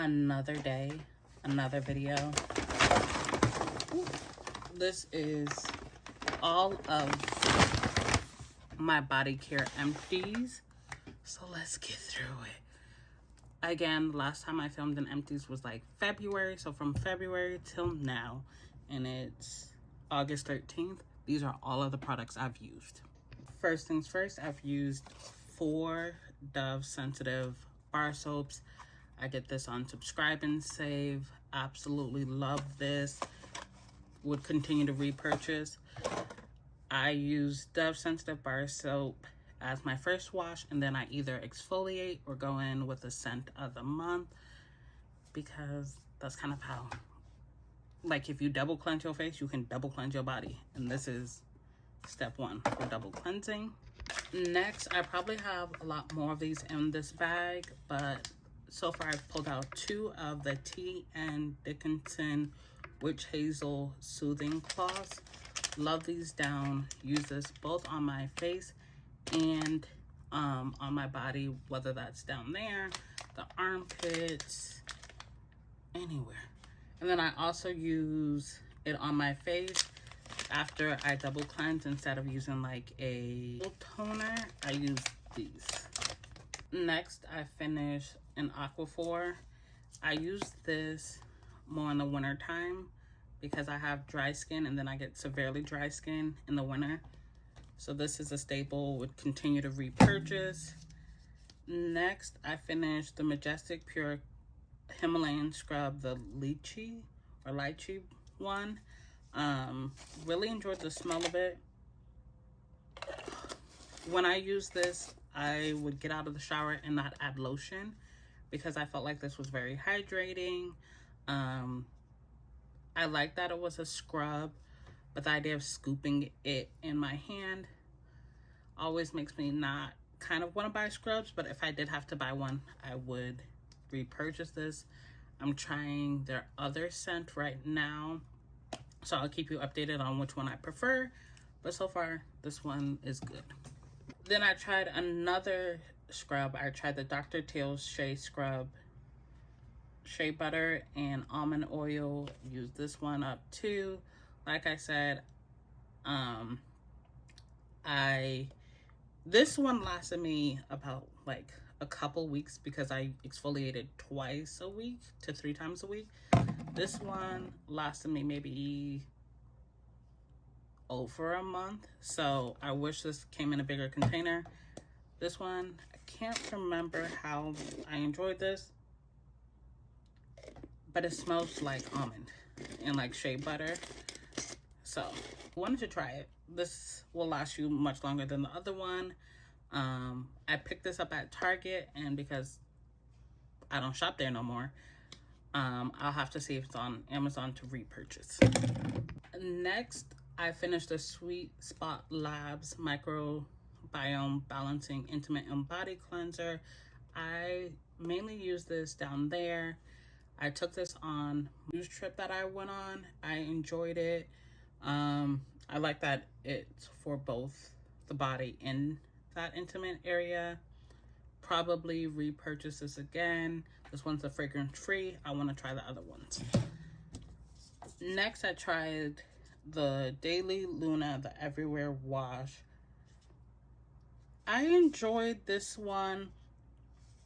Another day, another video. This is all of my Bodycare Empties. So let's get through it. Again, last time I filmed an Empties was like February. So from February till now, and it's August 13th. These are all of the products I've used. First things first, I've used 4 Dove Sensitive bar soaps. I get this on Subscribe and Save. Absolutely love this. Would continue to repurchase. I use Dove Sensitive bar soap as my first wash, and then I either exfoliate or go in with a scent of the month, because that's kind of how, like, if you double cleanse your face, you can double cleanse your body, and this is step 1 for double cleansing. Next, I probably have a lot more of these in this bag, but so far I've pulled out 2 of the Tea and Dickinson Witch Hazel Soothing Cloths. Love these down. Use this both on my face and on my body, whether that's down there, the armpits, anywhere. And then I also use it on my face after I double cleanse. Instead of using like a toner, I use these. Next, I finish an Aquaphor. I use this more in the winter time because I have dry skin, and then I get severely dry skin in the winter. So this is a staple, would continue to repurchase. Next, I finished the Majestic Pure Himalayan Scrub, the lychee one. Really enjoyed the smell of it. When I use this, I would get out of the shower and not add lotion because I felt like this was very hydrating. I like that it was a scrub, but the idea of scooping it in my hand always makes me not kind of want to buy scrubs, but if I did have to buy one, I would repurchase this. I'm trying their other scent right now, so I'll keep you updated on which one I prefer, but so far this one is good. Then I tried another scrub. I tried the Dr. Teal's Shea Scrub, shea butter and almond oil. Use this one up too. Like I said, this one lasted me about like a couple weeks because I exfoliated twice a week to 3 times a week. This one lasted me maybe over a month, so I wish this came in a bigger container. This one, I can't remember how I enjoyed this, but it smells like almond and like shea butter, so I wanted to try it. This will last you much longer than the other one. I picked this up at Target, and because I don't shop there no more, I'll have to see if it's on Amazon to repurchase. Next, I finished the Sweet Spot Labs Microbiome Balancing Intimate and Body Cleanser. I mainly use this down there. I took this on a cruise trip that I went on. I enjoyed it. I like that it's for both the body and that intimate area. Probably repurchase this again. This one's a fragrance free. I want to try the other ones. Next, I tried the Daily Luna, the Everywhere Wash. I enjoyed this one.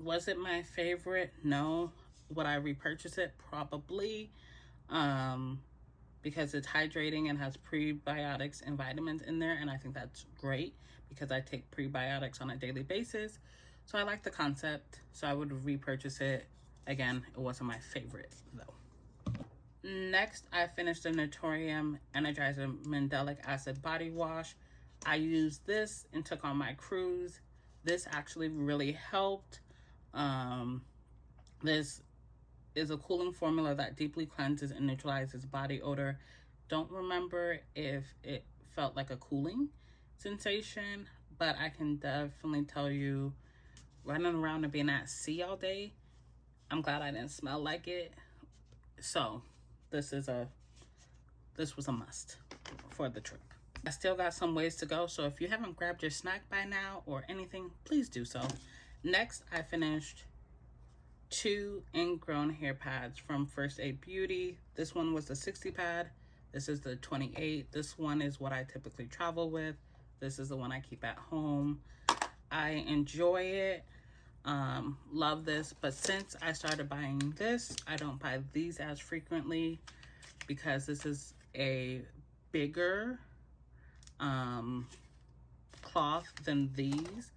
Was it my favorite? No. Would I repurchase it? Probably. Because it's hydrating and has prebiotics and vitamins in there, and I think that's great because I take prebiotics on a daily basis. So I like the concept, so I would repurchase it. Again, it wasn't my favorite though. Next, I finished the Naturium Energizer Mandelic Acid Body Wash. I used this and took on my cruise. This actually really helped. This is a cooling formula that deeply cleanses and neutralizes body odor. Don't remember if it felt like a cooling sensation, but I can definitely tell you, running around and being at sea all day, I'm glad I didn't smell like it. So this was a must for the trip. I still got some ways to go, so if you haven't grabbed your snack by now or anything, please do so. Next, I finished 2 ingrown hair pads from First Aid Beauty. This one was the 60 pad. This is the 28. This one is what I typically travel with. This is the one I keep at home. I enjoy it. Love this, but since I started buying this, I don't buy these as frequently because this is a bigger cloth than these,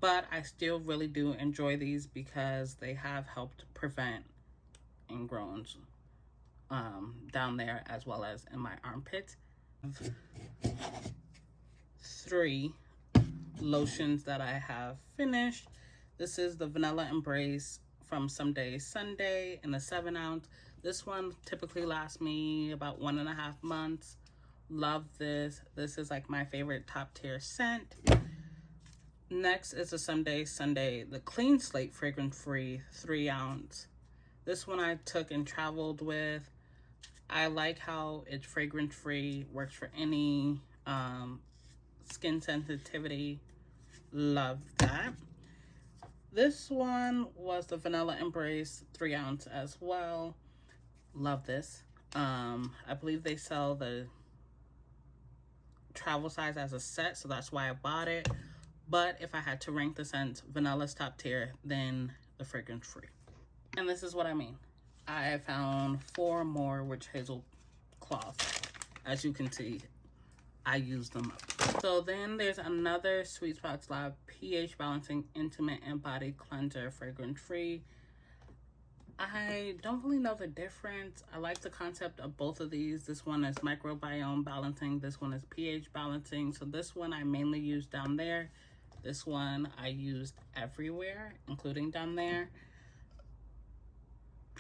but I still really do enjoy these because they have helped prevent ingrowns down there as well as in my armpits. 3 lotions that I have finished. This is the Vanilla Embrace from Someday Sunday in the 7 ounce. This one typically lasts me about 1.5 months. Love this. This is like my favorite top tier scent. Next is the Someday Sunday, the Clean Slate Fragrance Free 3 ounce. This one I took and traveled with. I like how it's fragrance free, works for any skin sensitivity. Love that. This one was the Vanilla Embrace 3 ounce as well. Love this. I believe they sell the travel size as a set, so that's why I bought it. But if I had to rank the scents, vanilla's top tier, then the fragrance free. And this is what I mean. I found 4 more witch hazel cloths. As you can see, I used them up. So then there's another Sweet Spots Lab pH Balancing Intimate and Body Cleanser fragrance free. I don't really know the difference. I like the concept of both of these. This one is microbiome balancing. This one is pH balancing. So this one I mainly use down there. This one I use everywhere, including down there.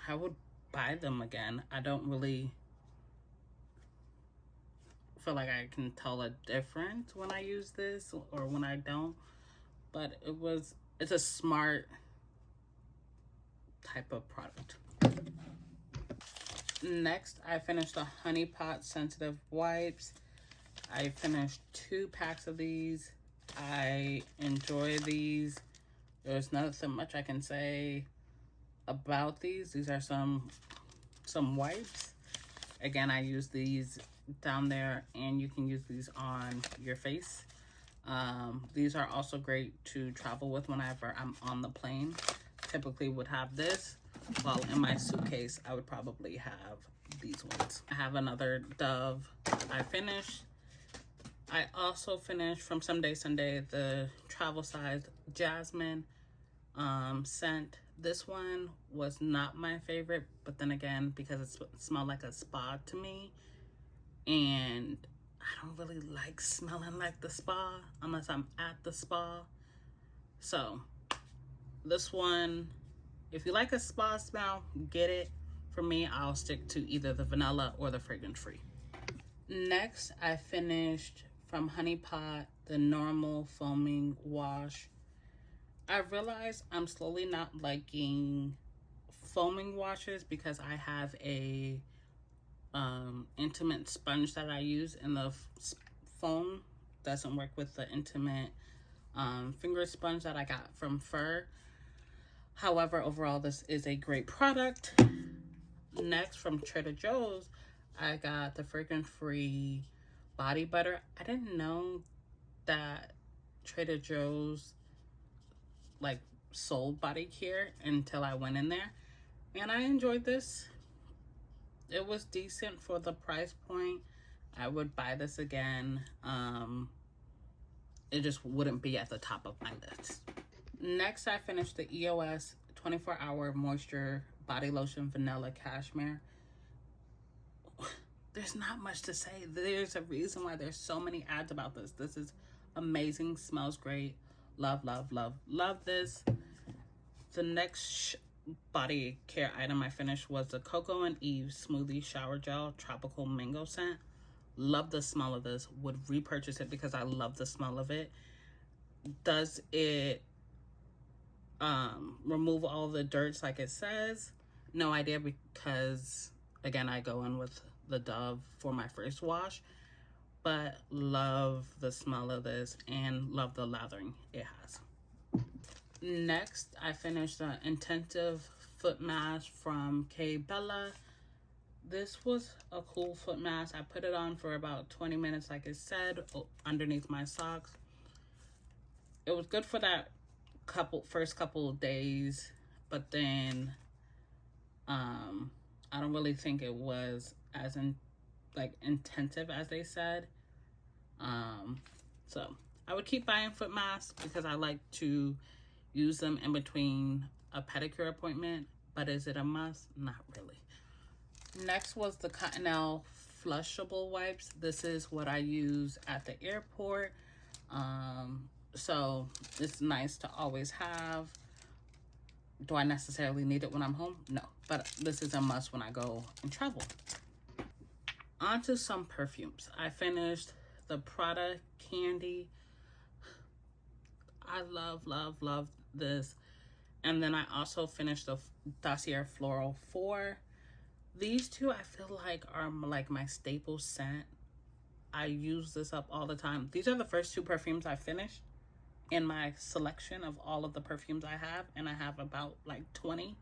I would buy them again. I don't really feel like I can tell a difference when I use this or when I don't. But it's a smart type of product. Next, I finished the Honey Pot Sensitive Wipes. I finished 2 packs of these. I enjoy these. There's nothing much I can say about these. These are some wipes. Again, I use these down there, and you can use these on your face. These are also great to travel with whenever I'm on the plane. Typically would have this, while in my suitcase I would probably have these ones. I have another Dove I finished. I also finished from Someday Sunday the travel size Jasmine scent. This one was not my favorite, but then again, because it smelled like a spa to me, and I don't really like smelling like the spa unless I'm at the spa. So this one, if you like a spa smell, get it. For me, I'll stick to either the vanilla or the fragrance free. Next, I finished from Honey Pot the normal foaming wash. I realized I'm slowly not liking foaming washes because I have a intimate sponge that I use, and the foam doesn't work with the intimate finger sponge that I got from Fur. However, overall, this is a great product. Next, from Trader Joe's, I got the fragrance-free body butter. I didn't know that Trader Joe's like sold body care until I went in there, and I enjoyed this. It was decent for the price point. I would buy this again. It just wouldn't be at the top of my list. Next, I finished the EOS 24-hour moisture body lotion vanilla cashmere. There's not much to say. There's a reason why there's so many ads about this. This is amazing, smells great. Love, love, love, love this. The next body care item I finished was the coco&eve Smoothie Shower Gel Tropical Mango Scent. Love the smell of this. Would repurchase it because I love the smell of it. Does it remove all the dirts like it says? No idea, because again, I go in with the Dove for my first wash, but love the smell of this and love the lathering it has. Next, I finished the intensive foot mask from K Bella. This was a cool foot mask. I put it on for about 20 minutes, like it said, underneath my socks. It was good for that first couple of days, but then I don't really think it was as intensive as they said. So I would keep buying foot masks because I like to use them in between a pedicure appointment, but is it a must? Not really. Next was the Cottonelle flushable wipes. This is what I use at the airport. So it's nice to always have. Do I necessarily need it when I'm home? No, but this is a must when I go and travel. On to some perfumes. I finished the Prada Candy. I love this. And then I also finished the Dossier Floral 4. These two I feel like are like my staple scent. I use this up all the time. These are the first two perfumes I finished in my selection of all of the perfumes I have, and I have about like 20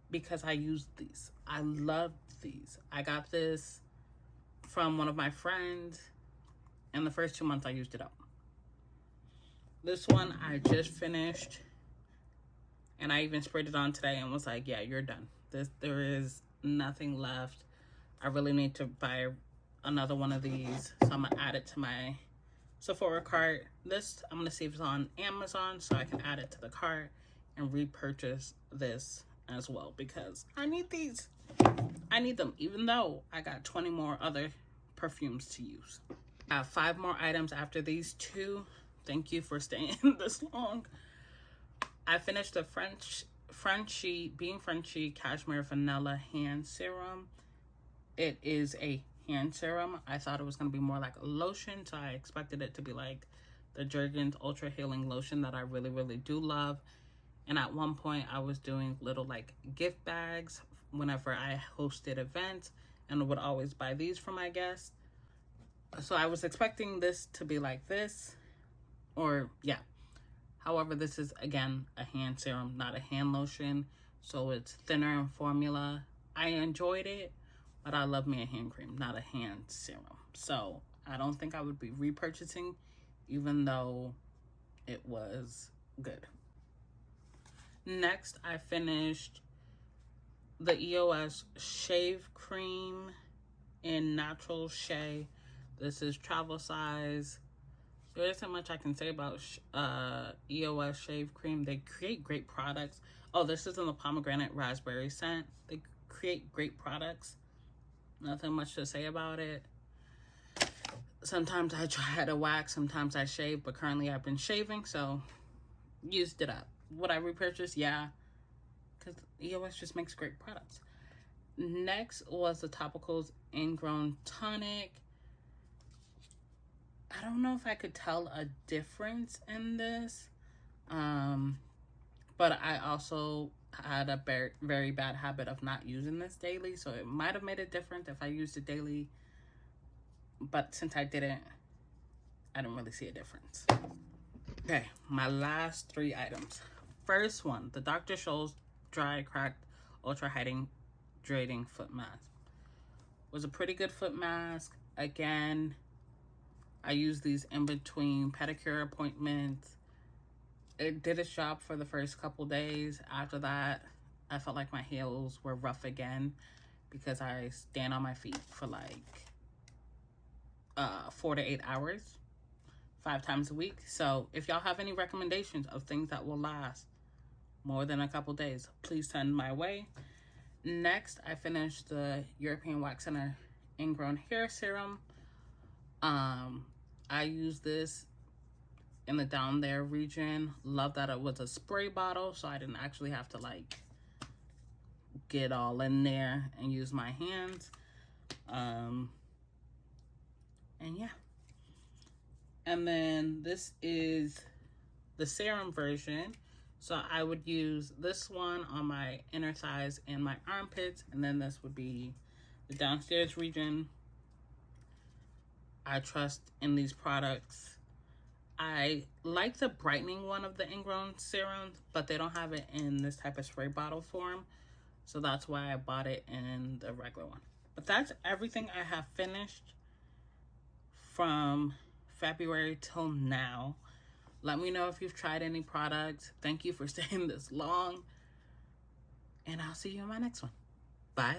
because I use these. I love these. I got this from one of my friends, and the first 2 months I used it up. This one I just finished, and I even sprayed it on today and was like, yeah, you're done. There is nothing left. I really need to buy another one of these, so I'm gonna add it to my Sephora cart. This I'm gonna see if it's on Amazon so I can add it to the cart and repurchase this as well because I need these. I need them, even though I got 20 more other perfumes to use. I have 5 more items after these two. Thank you for staying this long. I finished the Frenshe Cashmere Vanilla Hand Serum. It is a hand serum. I thought it was going to be more like a lotion, so I expected it to be like the Jergens Ultra Healing Lotion that I really do love. And at one point I was doing little like gift bags whenever I hosted events, and would always buy these for my guests. So I was expecting this to be like this, or yeah. However, this is again a hand serum, not a hand lotion, so it's thinner in formula. I enjoyed it, but I love me a hand cream, not a hand serum. So I don't think I would be repurchasing, even though it was good. Next, I finished the EOS Shave Cream in Natural Shea. This is travel size. There isn't much I can say about EOS Shave Cream. They create great products. Oh, this is in the pomegranate raspberry scent. They create great products. Nothing much to say about it. Sometimes I try to wax, sometimes I shave, but currently I've been shaving, so used it up. Would I repurchase? Yeah, because EOS just makes great products. Next was the Topicals Ingrown Tonic. I don't know if I could tell a difference in this, but I also had a very bad habit of not using this daily, so it might have made a difference if I used it daily, but since I didn't really see a difference. Okay, my last 3 items. First one, the Dr. Scholl's Dry Cracked Ultra Hydrating Foot Mask. Was a pretty good foot mask. Again, I use these in between pedicure appointments. It did its job for the first couple days. After that, I felt like my heels were rough again because I stand on my feet for like 4 to 8 hours, 5 times a week. So if y'all have any recommendations of things that will last more than a couple days, please send my way. Next, I finished the European Wax Center Ingrown Hair Serum. I use this in the down there region. Love that it was a spray bottle, so I didn't actually have to like get all in there and use my hands. And yeah. And then this is the serum version. So I would use this one on my inner thighs and my armpits, and then this would be the downstairs region. I trust in these products. I like the brightening one of the Ingrown Serum, but they don't have it in this type of spray bottle form. So that's why I bought it in the regular one. But that's everything I have finished from February till now. Let me know if you've tried any products. Thank you for staying this long. And I'll see you in my next one. Bye.